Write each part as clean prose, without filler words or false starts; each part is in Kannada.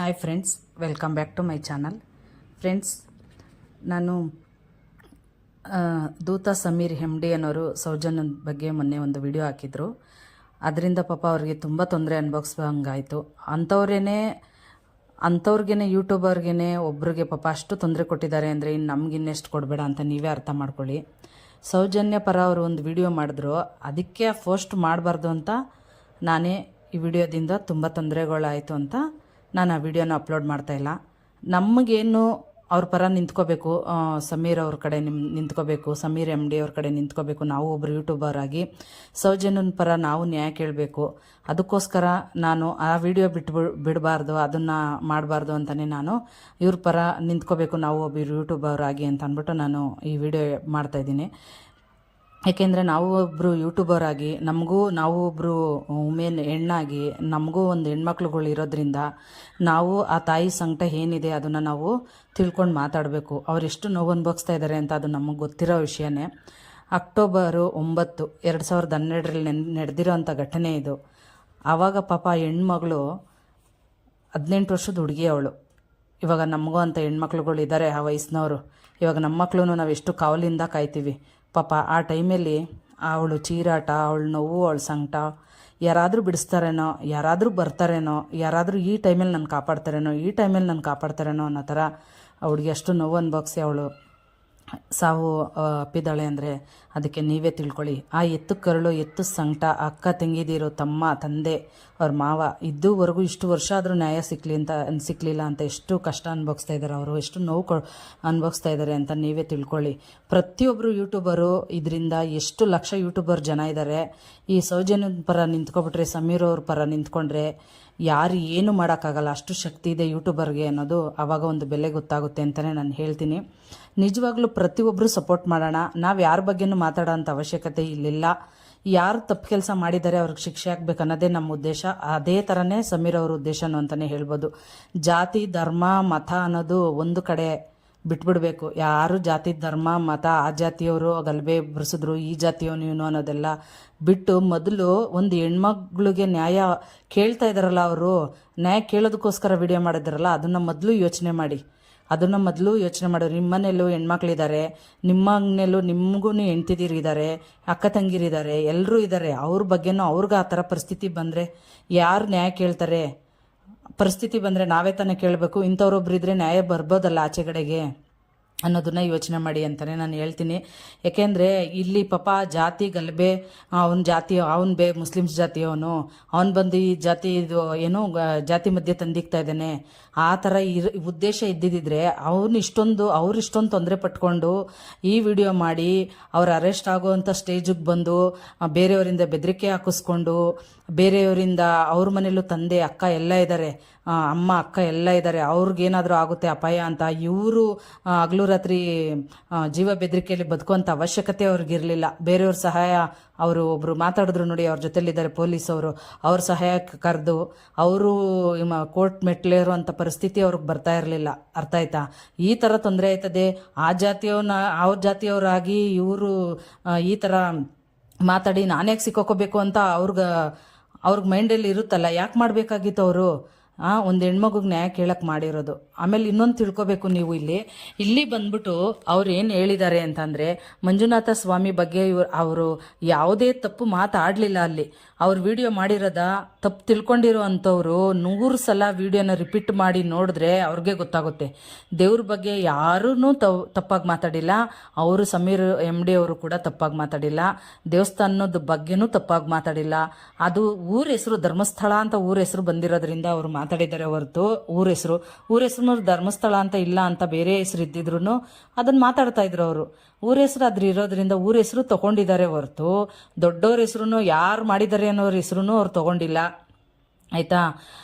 Hi friends, welcome back to my channel. Friends, ನಾನು ದೂತ ಸಮೀರ್ ಹೆಮ್ಡಿ ಅನ್ನೋರು ಸೌಜನ್ಯನ ಬಗ್ಗೆ ಮೊನ್ನೆ ಒಂದು ವಿಡಿಯೋ ಹಾಕಿದ್ರು. ಅದರಿಂದ ಪಾಪ ಅವ್ರಿಗೆ ತುಂಬ ತೊಂದರೆ ಅನುಭವಿಸ್ದಂಗಾಯಿತು. ಅಂಥವ್ರಿಗೇ ಯೂಟ್ಯೂಬರ್ಗೇ ಒಬ್ರಿಗೆ ಪಾಪ ಅಷ್ಟು ತೊಂದರೆ ಕೊಟ್ಟಿದ್ದಾರೆ ಅಂದರೆ ಇನ್ನು ನಮ್ಗೆ ಇನ್ನೆಷ್ಟು ಕೊಡಬೇಡ ಅಂತ ನೀವೇ ಅರ್ಥ ಮಾಡ್ಕೊಳ್ಳಿ. ಸೌಜನ್ಯ ಪರ ಅವರು ಒಂದು ವಿಡಿಯೋ ಮಾಡಿದ್ರು, ಅದಕ್ಕೆ ಪೋಸ್ಟ್ ಮಾಡಬಾರ್ದು ಅಂತ ನಾನೇ ಈ ವಿಡಿಯೋದಿಂದ ತುಂಬ ತೊಂದರೆಗಳಾಯಿತು ಅಂತ ನಾನು ಆ ವಿಡಿಯೋನ ಅಪ್ಲೋಡ್ ಮಾಡ್ತಾಯಿಲ್ಲ. ನಮಗೇನು ಅವ್ರ ಪರ ನಿಂತ್ಕೋಬೇಕು, ಸಮೀರ್ ಅವ್ರ ಕಡೆ ನಿಂತ್ಕೋಬೇಕು, ಸಮೀರ್ ಎಮ್ ಡಿ ಅವ್ರ ಕಡೆ ನಿಂತ್ಕೋಬೇಕು. ನಾವು ಒಬ್ಬರು ಯೂಟ್ಯೂಬರ್ ಆಗಿ ಸೌಜನ್ಯನ ಪರ ನಾವು ನ್ಯಾಯ ಕೇಳಬೇಕು. ಅದಕ್ಕೋಸ್ಕರ ನಾನು ಆ ವಿಡಿಯೋ ಬಿಡಬಾರ್ದು, ಅದನ್ನು ಮಾಡಬಾರ್ದು ಅಂತಲೇ ನಾನು ಇವ್ರ ಪರ ನಿಂತ್ಕೋಬೇಕು ನಾವು ಒಬ್ಬರು ಯೂಟ್ಯೂಬರ್ ಆಗಿ ಅಂತ ಅಂದ್ಬಿಟ್ಟು ನಾನು ಈ ವಿಡಿಯೋ ಮಾಡ್ತಾಯಿದ್ದೀನಿ. ಏಕೆಂದರೆ ನಾವು ಒಬ್ಬರು ಯೂಟ್ಯೂಬರ್ ಆಗಿ ನಾವು ಒಬ್ಬರು ವುಮೆನ್ ಹೆಣ್ಣಾಗಿ ನಮಗೂ ಒಂದು ಹೆಣ್ಮಕ್ಳುಗಳು ಇರೋದ್ರಿಂದ ನಾವು ಆ ತಾಯಿ ಸಂಕಟ ಏನಿದೆ ಅದನ್ನು ನಾವು ತಿಳ್ಕೊಂಡು ಮಾತಾಡಬೇಕು. ಅವರೆಷ್ಟು ನೋವು ಅನುಭವಿಸ್ತಾ ಇದ್ದಾರೆ ಅಂತ ಅದು ನಮಗೆ ಗೊತ್ತಿರೋ ವಿಷಯನೇ. ಅಕ್ಟೋಬರ್ 9, 2012 ನಡೆದಿರೋ ಅಂಥ ಘಟನೆ ಇದು. ಆವಾಗ ಪಾಪ ಹೆಣ್ಮಗಳು 18 ವರ್ಷದ ಹುಡುಗಿ ಅವಳು. ಇವಾಗ ನಮಗೂ ಅಂಥ ಹೆಣ್ಮಕ್ಳುಗಳು ಇದ್ದಾರೆ ಆ ವಯಸ್ಸಿನವರು. ಇವಾಗ ನಮ್ಮ ಮಕ್ಕಳು ನಾವು ಎಷ್ಟು ಕಾವಲಿಂದ ಕಾಯ್ತೀವಿ. ಪಾಪ ಆ ಟೈಮಲ್ಲಿ ಅವಳು ಚೀರಾಟ, ಅವಳು ನೋವು, ಅವಳ ಸಂಕಟ, ಯಾರಾದರೂ ಬಿಡಿಸ್ತಾರೇನೋ, ಯಾರಾದರೂ ಬರ್ತಾರೇನೋ, ಯಾರಾದರೂ ಈ ಟೈಮಲ್ಲಿ ನಾನು ಕಾಪಾಡ್ತಾರೇನೋ ಅನ್ನೋ ಥರ ಅವಳಿಗೆ ಅಷ್ಟು ನೋವು ಅನುಭವಿಸಿ ಅವಳು ಸಾವು ಅಪ್ಪಿದ್ದಾಳೆ ಅಂದರೆ ಅದಕ್ಕೆ ನೀವೇ ತಿಳ್ಕೊಳ್ಳಿ. ಆ ಎತ್ತು ಕರಳು, ಎತ್ತು ಸಂಕಟ, ಅಕ್ಕ ತಂಗಿದಿರೋ, ತಮ್ಮ ತಂದೆ, ಅವ್ರ ಮಾವ ಇದುವರೆಗೂ ಇಷ್ಟು ವರ್ಷ ಆದರೂ ನ್ಯಾಯ ಸಿಕ್ಕಲಿಲ್ಲ ಅಂತ ಎಷ್ಟು ಕಷ್ಟ ಅನುಭವಿಸ್ತಾ ಇದ್ದಾರೆ ಅವರು, ಎಷ್ಟು ನೋವು ಅನುಭವಿಸ್ತಾ ಇದ್ದಾರೆ ಅಂತ ನೀವೇ ತಿಳ್ಕೊಳ್ಳಿ. ಪ್ರತಿಯೊಬ್ಬರು ಯೂಟ್ಯೂಬರು ಇದರಿಂದ ಎಷ್ಟು ಲಕ್ಷ ಯೂಟ್ಯೂಬರ್ ಜನ ಇದ್ದಾರೆ. ಈ ಸೌಜನ್ಯದ ಪರ ನಿಂತ್ಕೊಬಿಟ್ರೆ, ಸಮೀರ್ ಅವ್ರ ಪರ ನಿಂತ್ಕೊಂಡ್ರೆ ಯಾರು ಏನು ಮಾಡೋಕ್ಕಾಗಲ್ಲ. ಅಷ್ಟು ಶಕ್ತಿ ಇದೆ ಯೂಟ್ಯೂಬರ್ಗೆ ಅನ್ನೋದು ಆವಾಗ ಒಂದು ಬೆಲೆ ಗೊತ್ತಾಗುತ್ತೆ ಅಂತಲೇ ನಾನು ಹೇಳ್ತೀನಿ. ನಿಜವಾಗ್ಲೂ ಪ್ರತಿಯೊಬ್ಬರು ಸಪೋರ್ಟ್ ಮಾಡೋಣ. ನಾವು ಯಾರ ಬಗ್ಗೆನೂ ಮಾತಾಡೋ ಅಂಥ ಅವಶ್ಯಕತೆ ಇಲ್ಲಿಲ್ಲ. ಯಾರು ತಪ್ಪು ಕೆಲಸ ಮಾಡಿದ್ದಾರೆ ಅವ್ರಿಗೆ ಶಿಕ್ಷೆ ಆಗಬೇಕು ಅನ್ನೋದೇ ನಮ್ಮ ಉದ್ದೇಶ. ಅದೇ ಥರನೇ ಸಮೀರ್ ಅವ್ರ ಉದ್ದೇಶನೂ ಅಂತಲೇ ಹೇಳ್ಬೋದು. ಜಾತಿ, ಧರ್ಮ, ಮತ ಅನ್ನೋದು ಒಂದು ಕಡೆ ಬಿಟ್ಬಿಡ್ಬೇಕು. ಯಾರು ಜಾತಿ, ಧರ್ಮ, ಮತ, ಆ ಜಾತಿಯವರು ಗಲಭೆ ಬರೆಸಿದ್ರು, ಈ ಜಾತಿಯವನು ಇವನು ಅನ್ನೋದೆಲ್ಲ ಬಿಟ್ಟು ಮೊದಲು ಒಂದು ಹೆಣ್ಮಗಳಿಗೆ ನ್ಯಾಯ ಕೇಳ್ತಾ ಇದ್ದಾರಲ್ಲ, ಅವರು ನ್ಯಾಯ ಕೇಳೋದಕ್ಕೋಸ್ಕರ ವಿಡಿಯೋ ಮಾಡಿದಾರಲ್ಲ, ಅದನ್ನು ಮೊದಲು ಯೋಚನೆ ಮಾಡಿ. ನಿಮ್ಮ ಮನೆಯಲ್ಲೂ ಹೆಣ್ಮಕ್ಳಿದ್ದಾರೆ, ನಿಮ್ಮ ಮನೆಯಲ್ಲೂ ನಿಮಗೂ ಹೆಂಡ್ತಿದಿರಿದ್ದಾರೆ, ಅಕ್ಕ ತಂಗಿರಿದ್ದಾರೆ, ಎಲ್ಲರೂ ಇದ್ದಾರೆ. ಅವ್ರ ಬಗ್ಗೆನೂ ಅವ್ರಿಗೆ ಆ ಥರ ಪರಿಸ್ಥಿತಿ ಬಂದರೆ ಯಾರು ನ್ಯಾಯ ಕೇಳ್ತಾರೆ? ಪರಿಸ್ಥಿತಿ ಬಂದರೆ ನಾವೇ ತಾನೇ ಕೇಳಬೇಕು. ಇಂಥವ್ರೊಬ್ರು ಇದ್ದರೆ ನ್ಯಾಯ ಬರ್ಬೋದಲ್ಲ ಆಚೆಗಡೆಗೆ ಅನ್ನೋದನ್ನ ಯೋಚನೆ ಮಾಡಿ ಅಂತಲೇ ನಾನು ಹೇಳ್ತೀನಿ. ಏಕೆಂದರೆ ಇಲ್ಲಿ ಪಾಪ ಜಾತಿ ಗಲಭೆ, ಅವನು ಮುಸ್ಲಿಮ್ಸ್ ಜಾತಿಯವನು, ಅವನು ಬಂದು ಈ ಜಾತಿ ಇದು ಏನೋ ಜಾತಿ ಮಧ್ಯೆ ತಂದಿಕ್ತಾ ಇದ್ದಾನೆ, ಆ ಥರ ಉದ್ದೇಶ ಇದ್ದಿದ್ದರೆ ಅವ್ರು ಇಷ್ಟೊಂದು ತೊಂದರೆ ಪಟ್ಕೊಂಡು ಈ ವಿಡಿಯೋ ಮಾಡಿ ಅವ್ರು ಅರೆಸ್ಟ್ ಆಗೋವಂಥ ಸ್ಟೇಜಿಗೆ ಬಂದು ಬೇರೆಯವರಿಂದ ಬೆದರಿಕೆ ಹಾಕಿಸ್ಕೊಂಡು, ಬೇರೆಯವರಿಂದ ಅವ್ರ ಮನೇಲೂ ತಂದೆ, ಅಕ್ಕ ಎಲ್ಲ ಇದ್ದಾರೆ, ಅಮ್ಮ ಅಕ್ಕ ಎಲ್ಲ ಇದ್ದಾರೆ, ಅವ್ರಿಗೇನಾದರೂ ಆಗುತ್ತೆ ಅಪಾಯ ಅಂತ ಇವರು ಹಗಲು ರಾತ್ರಿ ಜೀವ ಬೆದರಿಕೆಯಲ್ಲಿ ಬದುಕುವಂಥ ಅವಶ್ಯಕತೆ ಅವ್ರಿಗಿರಲಿಲ್ಲ. ಬೇರೆಯವ್ರ ಸಹಾಯ ಅವರು ಒಬ್ಬರು ಮಾತಾಡಿದ್ರು ನೋಡಿ, ಅವ್ರ ಜೊತೆಲಿದ್ದಾರೆ ಪೊಲೀಸವರು, ಅವ್ರ ಸಹಾಯಕ್ಕೆ ಕರೆದು ಅವರು ಕೋರ್ಟ್ ಮೆಟ್ಲೇರುವಂಥ ಪರಿಸ್ಥಿತಿ ಅವ್ರಿಗೆ ಬರ್ತಾ ಇರಲಿಲ್ಲ. ಅರ್ಥ ಆಯ್ತಾ? ಈ ಥರ ತೊಂದರೆ ಆಯ್ತದೆ. ಅವ್ರ ಜಾತಿಯವರಾಗಿ ಇವರು ಈ ಥರ ಮಾತಾಡಿ ನಾನ್ಯಾಕೆ ಸಿಕ್ಕೋಕೋಬೇಕು ಅಂತ ಅವ್ರಿಗೆ ಮೈಂಡಲ್ಲಿ ಇರುತ್ತಲ್ಲ. ಯಾಕೆ ಮಾಡಬೇಕಾಗಿತ್ತು ಅವರು? ಒಂದು ಹೆಣ್ಮಗುಗೆ ನ್ಯಾಯ ಕೇಳಕ್ಕೆ ಮಾಡಿರೋದು. ಆಮೇಲೆ ಇನ್ನೊಂದು ತಿಳ್ಕೊಬೇಕು ನೀವು, ಇಲ್ಲಿ ಬಂದ್ಬಿಟ್ಟು ಅವ್ರು ಏನು ಹೇಳಿದ್ದಾರೆ ಅಂತಂದರೆ, ಮಂಜುನಾಥ ಸ್ವಾಮಿ ಬಗ್ಗೆ ಅವರು ಯಾವುದೇ ತಪ್ಪು ಮಾತಾಡಲಿಲ್ಲ. ಅಲ್ಲಿ ಅವ್ರು ವಿಡಿಯೋ ಮಾಡಿರೋದ ತಪ್ಪು ತಿಳ್ಕೊಂಡಿರೋ ಅಂಥವ್ರು 100 ಸಲ ವಿಡಿಯೋನ ರಿಪೀಟ್ ಮಾಡಿ ನೋಡಿದ್ರೆ ಅವ್ರಿಗೆ ಗೊತ್ತಾಗುತ್ತೆ. ದೇವ್ರ ಬಗ್ಗೆ ಯಾರೂ ತಪ್ಪಾಗಿ ಮಾತಾಡಿಲ್ಲ. ಅವರು ಸಮೀರ್ ಎಮ್ ಡಿ ಅವರು ಕೂಡ ತಪ್ಪಾಗಿ ಮಾತಾಡಿಲ್ಲ. ದೇವಸ್ಥಾನದ ಬಗ್ಗೆನೂ ತಪ್ಪಾಗಿ ಮಾತಾಡಿಲ್ಲ. ಅದು ಊರ ಹೆಸರು ಧರ್ಮಸ್ಥಳ ಅಂತ ಊರ ಹೆಸರು ಬಂದಿರೋದ್ರಿಂದ ಅವರು ಮಾತಾಡಿದ್ದಾರೆ ಹೊರತು ಊರ ಹೆಸರು ಧರ್ಮಸ್ಥಳ ಅಂತ ಇಲ್ಲ ಅಂತ ಬೇರೆ ಹೆಸರು ಇದ್ದಿದ್ರು ಅದನ್ನು ಮಾತಾಡ್ತಾ ಇದ್ರು ಅವರು. ಊರ ಹೆಸರು ಅದ್ರ ಇರೋದ್ರಿಂದ ಊರ ಹೆಸರು ತೊಗೊಂಡಿದ್ದಾರೆ ಹೊರತು ದೊಡ್ಡವ್ರ ಹೆಸರು ಯಾರು ಮಾಡಿದ್ದಾರೆ ಅನ್ನೋರ ಹೆಸರು ಅವ್ರು ತೊಗೊಂಡಿಲ್ಲ. ಆಯಿತಾ?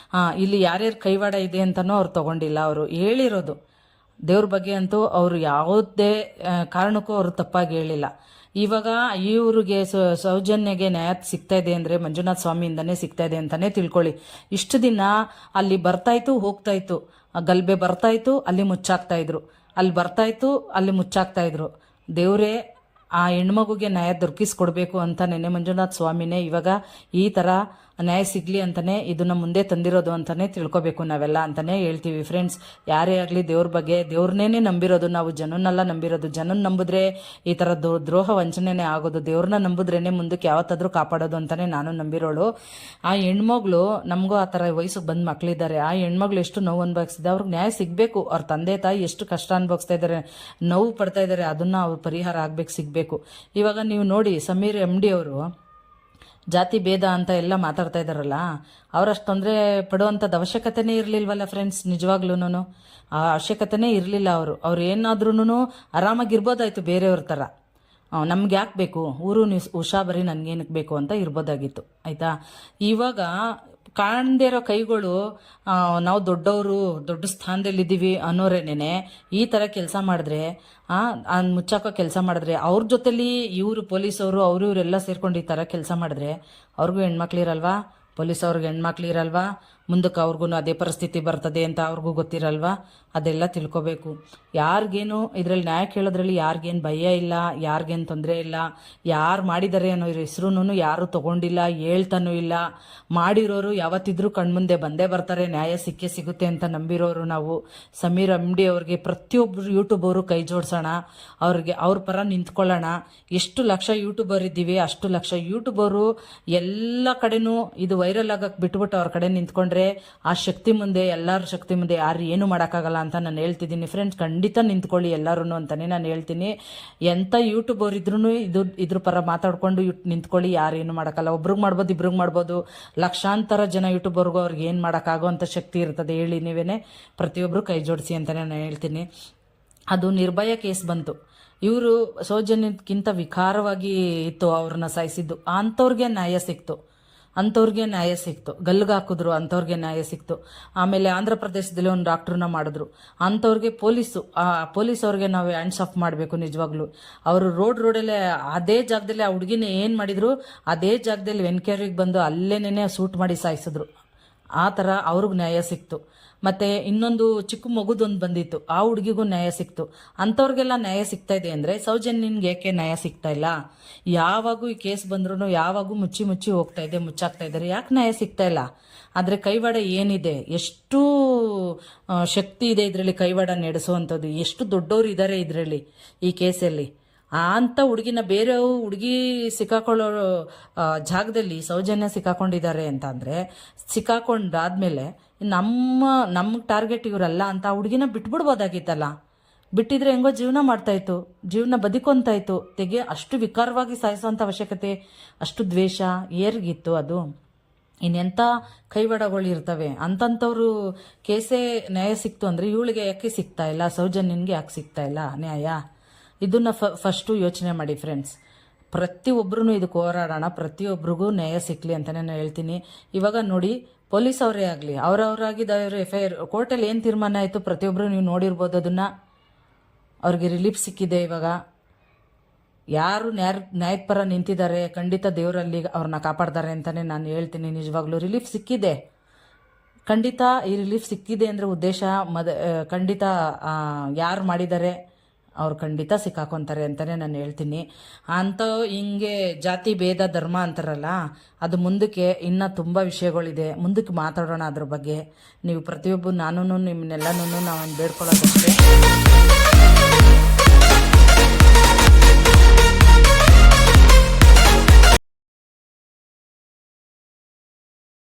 ಇಲ್ಲಿ ಯಾರ್ಯಾರು ಕೈವಾಡ ಇದೆ ಅಂತನೂ ಅವ್ರು ತೊಗೊಂಡಿಲ್ಲ. ಅವರು ಹೇಳಿರೋದು ದೇವ್ರ ಬಗ್ಗೆ ಅಂತೂ ಅವರು ಯಾವುದೇ ಕಾರಣಕ್ಕೂ ಅವರು ತಪ್ಪಾಗಿ ಹೇಳಿಲ್ಲ. ಇವಾಗ ಇವ್ರಿಗೆ ಸೌಜನ್ಯಗೆ ನ್ಯಾಯ ಸಿಗ್ತಾ ಇದೆ ಅಂದರೆ ಮಂಜುನಾಥ ಸ್ವಾಮಿಯಿಂದನೇ ಸಿಗ್ತಾ ಇದೆ ಅಂತಲೇ ತಿಳ್ಕೊಳ್ಳಿ. ಇಷ್ಟು ದಿನ ಅಲ್ಲಿ ಬರ್ತಾಯಿತ್ತು, ಹೋಗ್ತಾಯಿತ್ತು, ಗಲಭೆ ಬರ್ತಾಯಿತ್ತು, ಅಲ್ಲಿ ಮುಚ್ಚಾಕ್ತಾಯಿದ್ರು, ಅಲ್ಲಿ ಬರ್ತಾಯಿತ್ತು, ಅಲ್ಲಿ ಮುಚ್ಚಾಕ್ತಾಯಿದ್ರು. ದೇವರೇ ಆ ಹೆಣ್ಮಗುಗೆ ನ್ಯಾಯ ದೊರಕಿಸ್ಕೊಡ್ಬೇಕು ಅಂತ ನೆನ್ನೆ ಮಂಜುನಾಥ ಸ್ವಾಮಿನೇ ಇವಾಗ ಈ ಥರ ನ್ಯಾಯ ಸಿಗಲಿ ಅಂತಲೇ ಇದನ್ನು ಮುಂದೆ ತಂದಿರೋದು ಅಂತಲೇ ತಿಳ್ಕೊಬೇಕು ನಾವೆಲ್ಲ ಅಂತಲೇ ಹೇಳ್ತೀವಿ ಫ್ರೆಂಡ್ಸ್. ಯಾರೇ ಆಗಲಿ ದೇವ್ರ ಬಗ್ಗೆ ದೇವ್ರನ್ನೇ ನಂಬಿರೋದು ನಾವು, ಜನನ್ನೆಲ್ಲ ನಂಬಿರೋದು. ಜನನ ನಂಬಿದ್ರೆ ಈ ಥರ ದ್ರೋಹ ವಂಚನೆನೇ ಆಗೋದು. ದೇವ್ರನ್ನ ನಂಬಿದ್ರೇ ಮುಂದಕ್ಕೆ ಯಾವತ್ತಾದ್ರೂ ಕಾಪಾಡೋದು ಅಂತಲೇ ನಾನು ನಂಬಿರೋಳು. ಆ ಹೆಣ್ಮಗಳು ನಮಗೂ ಆ ಥರ ವಯಸ್ಸಿಗೆ ಬಂದು ಮಕ್ಕಳಿದ್ದಾರೆ. ಆ ಹೆಣ್ಮಗಳು ಎಷ್ಟು ನೋವು ಅನುಭವಿಸಿದೆ, ಅವ್ರಿಗೆ ನ್ಯಾಯ ಸಿಗಬೇಕು. ಅವ್ರ ತಂದೆ ತಾಯಿ ಎಷ್ಟು ಕಷ್ಟ ಅನುಭವಿಸ್ತಾ ಇದ್ದಾರೆ, ನೋವು ಪಡ್ತಾ ಇದ್ದಾರೆ, ಅದನ್ನು ಅವ್ರ ಪರಿಹಾರ ಆಗಬೇಕು, ಸಿಗಬೇಕು. ಇವಾಗ ನೀವು ನೋಡಿ, ಸಮೀರ್ MD ಅವರು ಜಾತಿ ಭೇದ ಅಂತ ಎಲ್ಲ ಮಾತಾಡ್ತಾ ಇದ್ದಾರಲ್ಲ, ಅವರಷ್ಟು ತೊಂದರೆ ಪಡುವಂಥದ್ದು ಅವಶ್ಯಕತೆನೇ ಇರಲಿಲ್ವಲ್ಲ ಫ್ರೆಂಡ್ಸ್. ನಿಜವಾಗ್ಲೂ ಆ ಅವಶ್ಯಕತೆನೇ ಇರಲಿಲ್ಲ. ಅವ್ರು ಏನಾದ್ರೂ ಆರಾಮಾಗಿರ್ಬೋದಾಯ್ತು ಬೇರೆಯವ್ರ ಥರ. ನಮ್ಗೆ ಯಾಕೆ ಬೇಕು ಊರು ಹುಷಾಬರಿ, ನನಗೇನಕ್ಕೆ ಬೇಕು ಅಂತ ಇರ್ಬೋದಾಗಿತ್ತು ಆಯಿತಾ. ಇವಾಗ ಕಾಣದೇ ಇರೋ ಕೈಗಳು, ನಾವು ದೊಡ್ಡವರು, ದೊಡ್ಡ ಸ್ಥಾನದಲ್ಲಿದ್ದೀವಿ ಅನ್ನೋರೇನೆ ಈ ಥರ ಕೆಲಸ ಮಾಡಿದ್ರೆ, ಮುಚ್ಚಾಕೋ ಕೆಲಸ ಮಾಡಿದ್ರೆ, ಅವ್ರ ಜೊತೆಲಿ ಇವರು ಪೊಲೀಸವರು ಇವರೆಲ್ಲ ಸೇರ್ಕೊಂಡು ಈ ಥರ ಕೆಲಸ ಮಾಡಿದ್ರೆ ಅವ್ರಿಗೂ ಹೆಣ್ಮಕ್ಳಿರಲ್ವಾ? ಪೊಲೀಸ್ ಅವ್ರಿಗೆ ಹೆಣ್ಮಕ್ಳಿರಲ್ವಾ? ಮುಂದಕ್ಕೆ ಅವ್ರಿಗೂ ಅದೇ ಪರಿಸ್ಥಿತಿ ಬರ್ತದೆ ಅಂತ ಅವ್ರಿಗೂ ಗೊತ್ತಿರಲ್ವಾ? ಅದೆಲ್ಲ ತಿಳ್ಕೊಬೇಕು. ಯಾರಿಗೇನು ಇದರಲ್ಲಿ ನ್ಯಾಯ ಕೇಳೋದ್ರಲ್ಲಿ ಯಾರಿಗೇನು ಭಯ ಇಲ್ಲ, ಯಾರಿಗೇನು ತೊಂದರೆ ಇಲ್ಲ. ಯಾರು ಮಾಡಿದ್ದಾರೆ ಅನ್ನೋ ಹೆಸರು ಯಾರು ತೊಗೊಂಡಿಲ್ಲ, ಹೇಳ್ತಾನೂ ಇಲ್ಲ. ಮಾಡಿರೋರು ಯಾವತ್ತಿದ್ರೂ ಕಣ್ಮುಂದೆ ಬಂದೇ ಬರ್ತಾರೆ, ನ್ಯಾಯ ಸಿಗುತ್ತೆ ಅಂತ ನಂಬಿರೋರು ನಾವು. ಸಮೀರ್ MD ಅವ್ರಿಗೆ ಪ್ರತಿಯೊಬ್ಬರು ಯೂಟ್ಯೂಬರು ಕೈ ಜೋಡಿಸೋಣ, ಅವ್ರ ಪರ ನಿಂತ್ಕೊಳ್ಳೋಣ. ಎಷ್ಟು ಲಕ್ಷ ಯೂಟ್ಯೂಬರ್ ಇದ್ದೀವಿ, ಅಷ್ಟು ಲಕ್ಷ ಯೂಟ್ಯೂಬರು ಎಲ್ಲ ಕಡೆನೂ ಇದು ವೈರಲ್ ಆಗಕ್ಕೆ ಬಿಟ್ಬಿಟ್ಟು ಅವ್ರ ಕಡೆ ನಿಂತ್ಕೊಂಡ್ರೆ ಆ ಶಕ್ತಿ ಮುಂದೆ, ಎಲ್ಲರ ಶಕ್ತಿ ಮುಂದೆ ಯಾರು ಏನು ಮಾಡೋಕ್ಕಾಗಲ್ಲ ಅಂತ ನಾನು ಹೇಳ್ತಿದ್ದೀನಿ ಫ್ರೆಂಡ್ಸ್. ಖಂಡಿತ ನಿಂತ್ಕೊಳ್ಳಿ ಎಲ್ಲರೂ ಅಂತಲೇ ನಾನು ಹೇಳ್ತೀನಿ. ಎಂಥ ಯೂಟ್ಯೂಬರ್ ಇದ್ರೂ ಇದ್ರ ಪರ ಮಾತಾಡ್ಕೊಂಡು ನಿಂತ್ಕೊಳ್ಳಿ, ಯಾರೇನು ಮಾಡೋಕ್ಕಲ್ಲ. ಒಬ್ರಿಗೆ ಮಾಡ್ಬೋದು, ಇಬ್ರಿಗೆ ಮಾಡ್ಬೋದು, ಲಕ್ಷಾಂತರ ಜನ ಯೂಟ್ಯೂಬರ್ಗೂ ಅವ್ರಿಗೆ ಏನು ಮಾಡೋಕ್ಕಾಗೋವಂಥ ಶಕ್ತಿ ಇರ್ತದೆ ಹೇಳಿ ನೀವೇ. ಪ್ರತಿಯೊಬ್ಬರು ಕೈ ಜೋಡಿಸಿ ಅಂತಲೇ ನಾನು ಹೇಳ್ತೀನಿ. ಅದು ನಿರ್ಭಯ ಕೇಸ್ ಬಂತು, ಇವರು ಸೌಜನ್ಯಕ್ಕಿಂತ ವಿಕಾರವಾಗಿ ಇತ್ತು ಅವ್ರನ್ನ ಸಾಯಿಸಿದ್ದು. ಅಂಥವ್ರಿಗೆ ನ್ಯಾಯ ಸಿಕ್ತು. ಗಲ್ಗಾಕಿದ್ರು, ಅಂಥವ್ರಿಗೆ ನ್ಯಾಯ ಸಿಕ್ತು. ಆಮೇಲೆ ಆಂಧ್ರ ಪ್ರದೇಶದಲ್ಲಿ ಒಂದು ಡಾಕ್ಟ್ರನ್ನ ಮಾಡಿದ್ರು, ಅಂಥವ್ರಿಗೆ ಪೊಲೀಸ್ ಅವ್ರಿಗೆ ನಾವು ಹ್ಯಾಂಡ್ಸ್ ಆಫ್ ಮಾಡಬೇಕು ನಿಜವಾಗ್ಲೂ. ಅವರು ರೋಡಲ್ಲೇ ಅದೇ ಜಾಗದಲ್ಲಿ ಆ ಹುಡುಗಿನ ಏನು ಮಾಡಿದ್ರು, ಅದೇ ಜಾಗದಲ್ಲಿ ವೆನ್ಕೇರಿಗೆ ಬಂದು ಅಲ್ಲೇನೇ ಸೂಟ್ ಮಾಡಿ ಸಾಯಿಸಿದ್ರು. ಆ ಥರ ಅವ್ರಿಗೆ ನ್ಯಾಯ ಸಿಕ್ತು. ಮತ್ತು ಇನ್ನೊಂದು ಚಿಕ್ಕ ಮಗುದೊಂದು ಬಂದಿತ್ತು, ಆ ಹುಡುಗಿಗೂ ನ್ಯಾಯ ಸಿಕ್ತು. ಅಂಥವ್ರಿಗೆಲ್ಲ ನ್ಯಾಯ ಸಿಗ್ತಾ ಇದೆ ಅಂದರೆ ಸೌಜನ್ಯನ್ಗೆ ಏಕೆ ನ್ಯಾಯ ಸಿಗ್ತಾ ಇಲ್ಲ? ಯಾವಾಗೂ ಈ ಕೇಸ್ ಬಂದ್ರೂ ಯಾವಾಗೂ ಮುಚ್ಚಿ ಹೋಗ್ತಾ ಇದೆ, ಮುಚ್ಚಾಕ್ತಾ ಇದ್ದಾರೆ. ಯಾಕೆ ನ್ಯಾಯ ಸಿಗ್ತಾ ಇಲ್ಲ? ಆದರೆ ಕೈವಾಡ ಏನಿದೆ, ಎಷ್ಟು ಶಕ್ತಿ ಇದೆ ಇದರಲ್ಲಿ ಕೈವಾಡ ನಡೆಸುವಂಥದ್ದು, ಎಷ್ಟು ದೊಡ್ಡವರು ಇದ್ದಾರೆ ಇದರಲ್ಲಿ ಈ ಕೇಸಲ್ಲಿ. ಅಂಥ ಹುಡುಗಿನ ಬೇರೆ ಹುಡುಗಿ ಸಿಕ್ಕಾಕೊಳ್ಳೋ ಜಾಗದಲ್ಲಿ ಸೌಜನ್ಯ ಸಿಕ್ಕಾಕೊಂಡಿದ್ದಾರೆ ಅಂತಂದರೆ, ಸಿಕ್ಕಾಕೊಂಡಾದ್ಮೇಲೆ ನಮ್ಗೆ ಟಾರ್ಗೆಟ್ ಇವರಲ್ಲ ಅಂತ ಹುಡುಗಿನ ಬಿಟ್ಬಿಡ್ಬೋದಾಗಿತ್ತಲ್ಲ. ಬಿಟ್ಟಿದ್ರೆ ಹೆಂಗೋ ಜೀವನ ಮಾಡ್ತಾಯಿತ್ತು, ಜೀವನ ಬದುಕೊಂತಾಯಿತ್ತು. ಅಷ್ಟು ವಿಕಾರವಾಗಿ ಸಾಯಿಸೋಂಥ ಅವಶ್ಯಕತೆ, ಅಷ್ಟು ದ್ವೇಷ ಏರ್ಗಿತ್ತು ಅದು. ಇನ್ನೆಂಥ ಕೈವಾಡಗಳು ಇರ್ತವೆ. ಅಂತಂಥವ್ರು ಕೇಸೇ ನ್ಯಾಯ ಸಿಕ್ತು ಅಂದರೆ ಇವಳಿಗೆ ಯಾಕೆ ಸಿಗ್ತಾ ಇಲ್ಲ, ಸೌಜನ್ಯನ್ಗೆ ಯಾಕೆ ಸಿಗ್ತಾ ಇಲ್ಲ ನ್ಯಾಯ? ಇದನ್ನು ಫಸ್ಟು ಯೋಚನೆ ಮಾಡಿ ಫ್ರೆಂಡ್ಸ್. ಪ್ರತಿಯೊಬ್ಬರೂ ಇದಕ್ಕೆ ಹೋರಾಡೋಣ, ಪ್ರತಿಯೊಬ್ಬರಿಗೂ ನ್ಯಾಯ ಸಿಕ್ಕಲಿ ಅಂತಲೇ ನಾನು ಹೇಳ್ತೀನಿ. ಇವಾಗ ನೋಡಿ, ಪೊಲೀಸ್ ಅವರೇ ಆಗಲಿ, ಅವರವರಾಗಿದ್ದವರು FIR ಕೋರ್ಟಲ್ಲಿ ಏನು ತೀರ್ಮಾನ ಆಯಿತು ಪ್ರತಿಯೊಬ್ಬರು ನೀವು ನೋಡಿರ್ಬೋದು. ಅದನ್ನು ಅವ್ರಿಗೆ ರಿಲೀಫ್ ಸಿಕ್ಕಿದೆ. ಇವಾಗ ಯಾರು ನ್ಯಾಯದ ಪರ ನಿಂತಿದ್ದಾರೆ, ಖಂಡಿತ ದೇವರಲ್ಲಿ ಅವ್ರನ್ನ ಕಾಪಾಡ್ತಾರೆ ಅಂತಲೇ ನಾನು ಹೇಳ್ತೀನಿ. ನಿಜವಾಗ್ಲೂ ರಿಲೀಫ್ ಸಿಕ್ಕಿದೆ, ಖಂಡಿತ ಈ ರಿಲೀಫ್ ಸಿಕ್ಕಿದೆ ಅಂದರೆ ಉದ್ದೇಶ ಖಂಡಿತ ಯಾರು ಮಾಡಿದ್ದಾರೆ ಅವ್ರು ಖಂಡಿತ ಸಿಕ್ಕಾಕೊತಾರೆ ಅಂತಲೇ ನಾನು ಹೇಳ್ತೀನಿ. ಅಂತ ಹಿಂಗೆ ಜಾತಿ ಭೇದ ಧರ್ಮ ಅಂತಾರಲ್ಲ, ಅದು ಮುಂದಕ್ಕೆ ಇನ್ನೂ ತುಂಬ ವಿಷಯಗಳಿದೆ, ಮುಂದಕ್ಕೆ ಮಾತಾಡೋಣ ಅದ್ರ ಬಗ್ಗೆ. ನೀವು ಪ್ರತಿಯೊಬ್ಬರು, ನಾನು ನಿಮ್ಮನ್ನೆಲ್ಲನೂ ನಾವು ಬೇಡ್ಕೊಳ್ಳೋದಷ್ಟೇ.